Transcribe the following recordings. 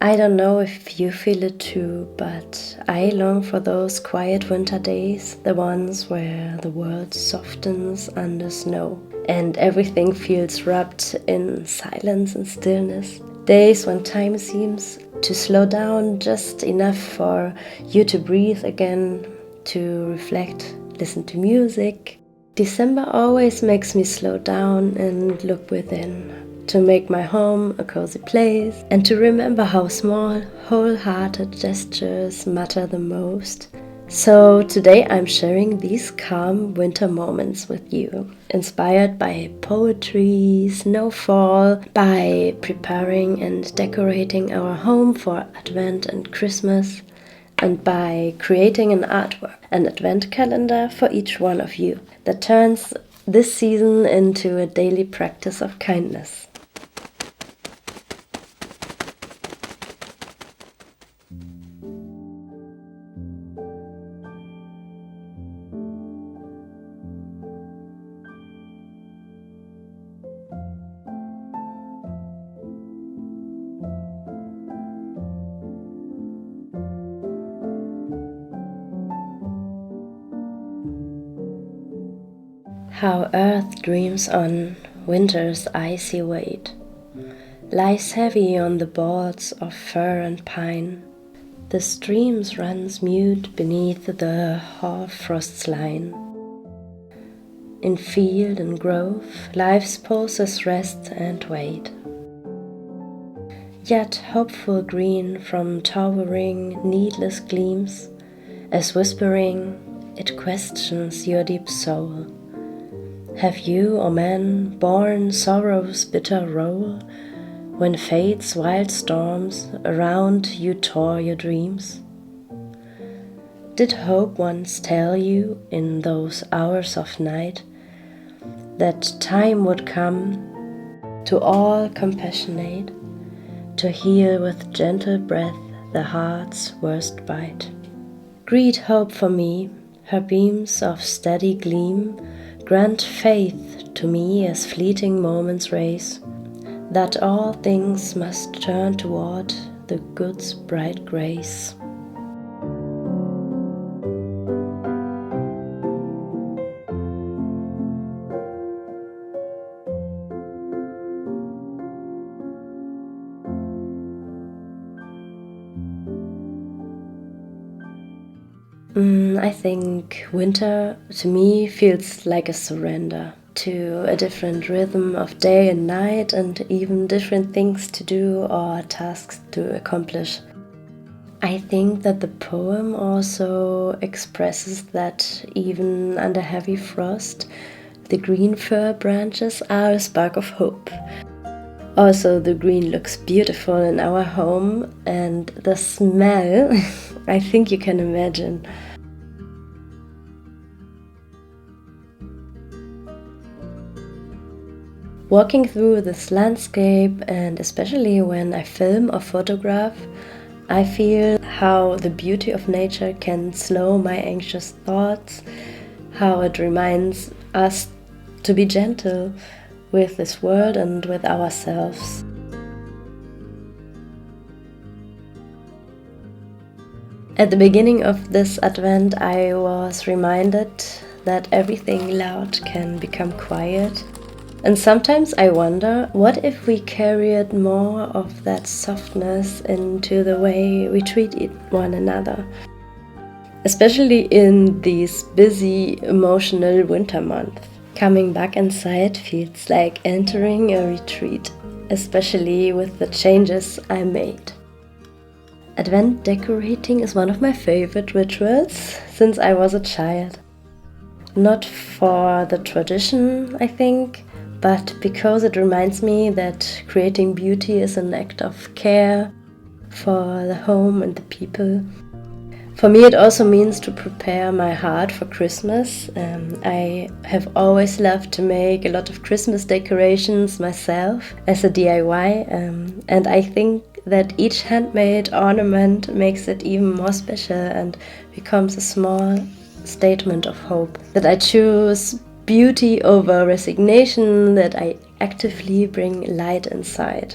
I don't know if you feel it too, but I long for those quiet winter days, the ones where the world softens under snow and everything feels wrapped in silence and stillness. Days when time seems to slow down just enough for you to breathe again, to reflect, listen to music. December always makes me slow down and look within, to make my home a cozy place and to remember how small, wholehearted gestures matter the most. So today I'm sharing these calm winter moments with you, inspired by poetry, snowfall, by preparing and decorating our home for Advent and Christmas, and by creating an artwork, an advent calendar for each one of you that turns this season into a daily practice of kindness. How earth dreams on winter's icy weight, lies heavy on the boards of fir and pine. The streams runs mute beneath the hoarfrost's line. In field and grove, life's pulses rest and wait. Yet hopeful green from towering, needless gleams, as whispering, it questions your deep soul. Have you, O man, borne sorrow's bitter roll, when fate's wild storms around you tore your dreams? Did hope once tell you in those hours of night that time would come, to all compassionate, to heal with gentle breath the heart's worst bite? Greet hope for me, her beams of steady gleam grant faith to me as fleeting moments race, that all things must turn toward the good's bright grace. I think winter to me feels like a surrender to a different rhythm of day and night, and even different things to do or tasks to accomplish. I think that the poem also expresses that even under heavy frost, the green fir branches are a spark of hope. Also, the green looks beautiful in our home, and the smell, I think you can imagine. Walking through this landscape, and especially when I film or photograph, I feel how the beauty of nature can slow my anxious thoughts, how it reminds us to be gentle with this world and with ourselves. At the beginning of this Advent, I was reminded that everything loud can become quiet. And sometimes I wonder, what if we carried more of that softness into the way we treat one another? Especially in these busy, emotional winter months. Coming back inside feels like entering a retreat, especially with the changes I made. Advent decorating is one of my favorite rituals since I was a child. Not for the tradition, I think, but because it reminds me that creating beauty is an act of care for the home and the people. For me, it also means to prepare my heart for Christmas. I have always loved to make a lot of Christmas decorations myself as a DIY, and I think that each handmade ornament makes it even more special and becomes a small statement of hope. That I choose beauty over resignation, that I actively bring light inside.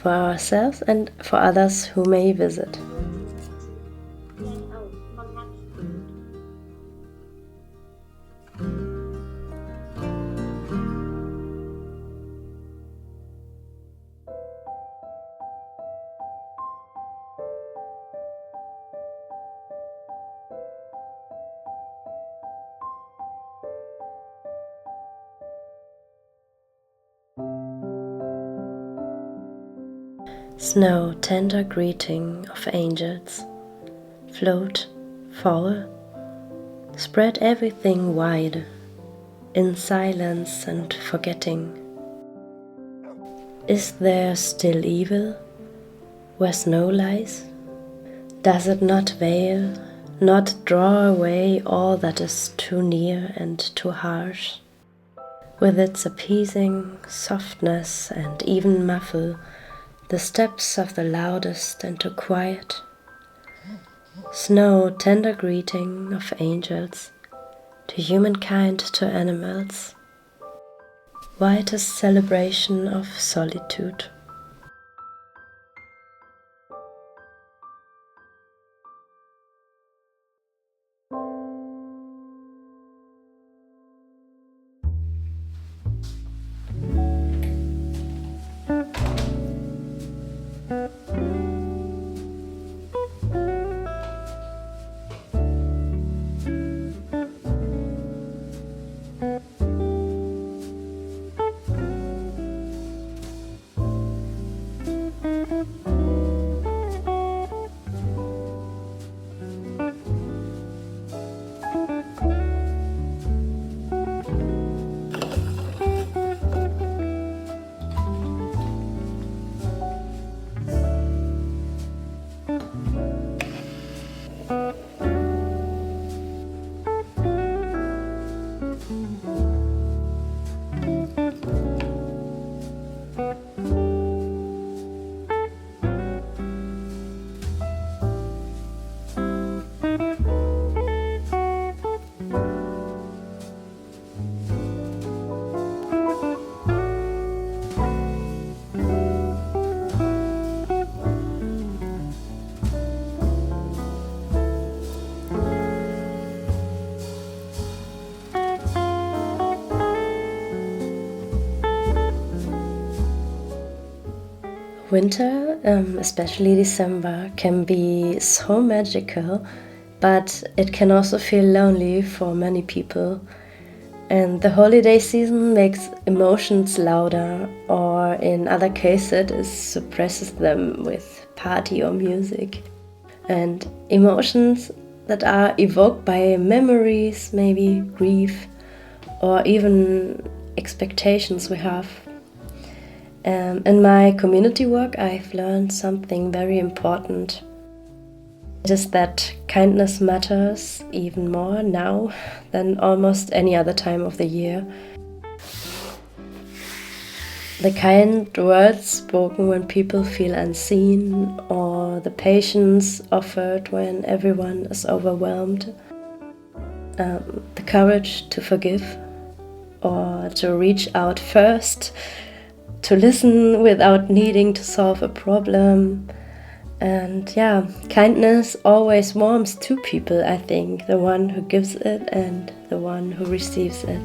for ourselves and for others who may visit. Snow, tender greeting of angels, float, fall, spread everything wide, in silence and forgetting. Is there still evil where snow lies? Does it not veil, not draw away all that is too near and too harsh? With its appeasing softness and even muffle the steps of the loudest into quiet. Snow, tender greeting of angels, to humankind, to animals, whitest celebration of solitude. Winter, especially December, can be so magical, but it can also feel lonely for many people. And the holiday season makes emotions louder, or in other cases, it suppresses them with party or music. And emotions that are evoked by memories, maybe grief, or even expectations we have. In my community work, I've learned something very important. It is that kindness matters even more now than almost any other time of the year. The kind words spoken when people feel unseen, or the patience offered when everyone is overwhelmed. The courage to forgive, or to reach out first, to listen without needing to solve a problem. And yeah, kindness always warms two people, I think, the one who gives it and the one who receives it.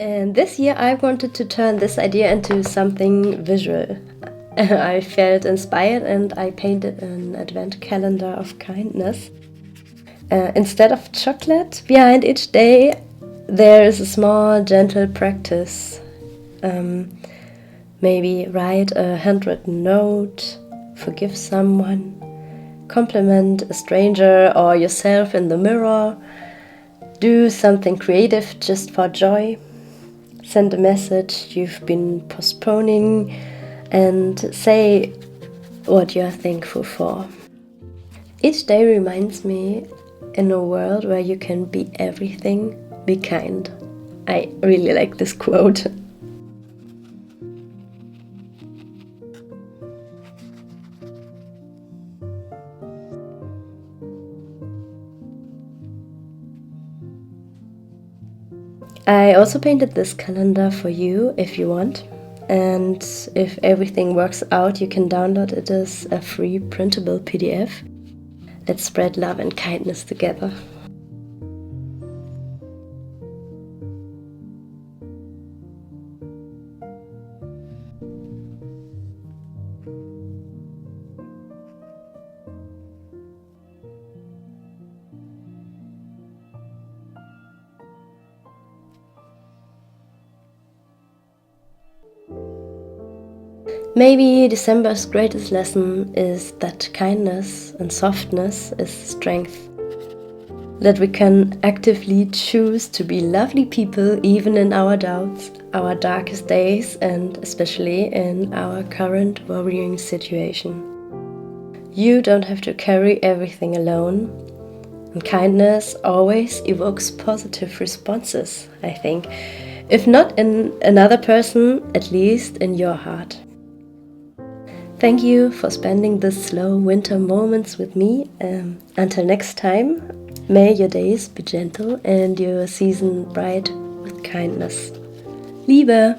And this year I wanted to turn this idea into something visual. I felt inspired and I painted an advent calendar of kindness. Instead of chocolate behind each day, there is a small, gentle practice. Maybe write a handwritten note, forgive someone, compliment a stranger or yourself in the mirror, do something creative just for joy, send a message you've been postponing, and say what you're thankful for. Each day reminds me, in a world where you can be everything, be kind. I really like this quote. I also painted this calendar for you if you want. And if everything works out, you can download it as a free printable PDF. Let's spread love and kindness together. Maybe December's greatest lesson is that kindness and softness is strength. That we can actively choose to be lovely people even in our doubts, our darkest days, and especially in our current worrying situation. You don't have to carry everything alone. And kindness always evokes positive responses, I think. If not in another person, at least in your heart. Thank you for spending these slow winter moments with me. Until next time, may your days be gentle and your season bright with kindness. Liebe!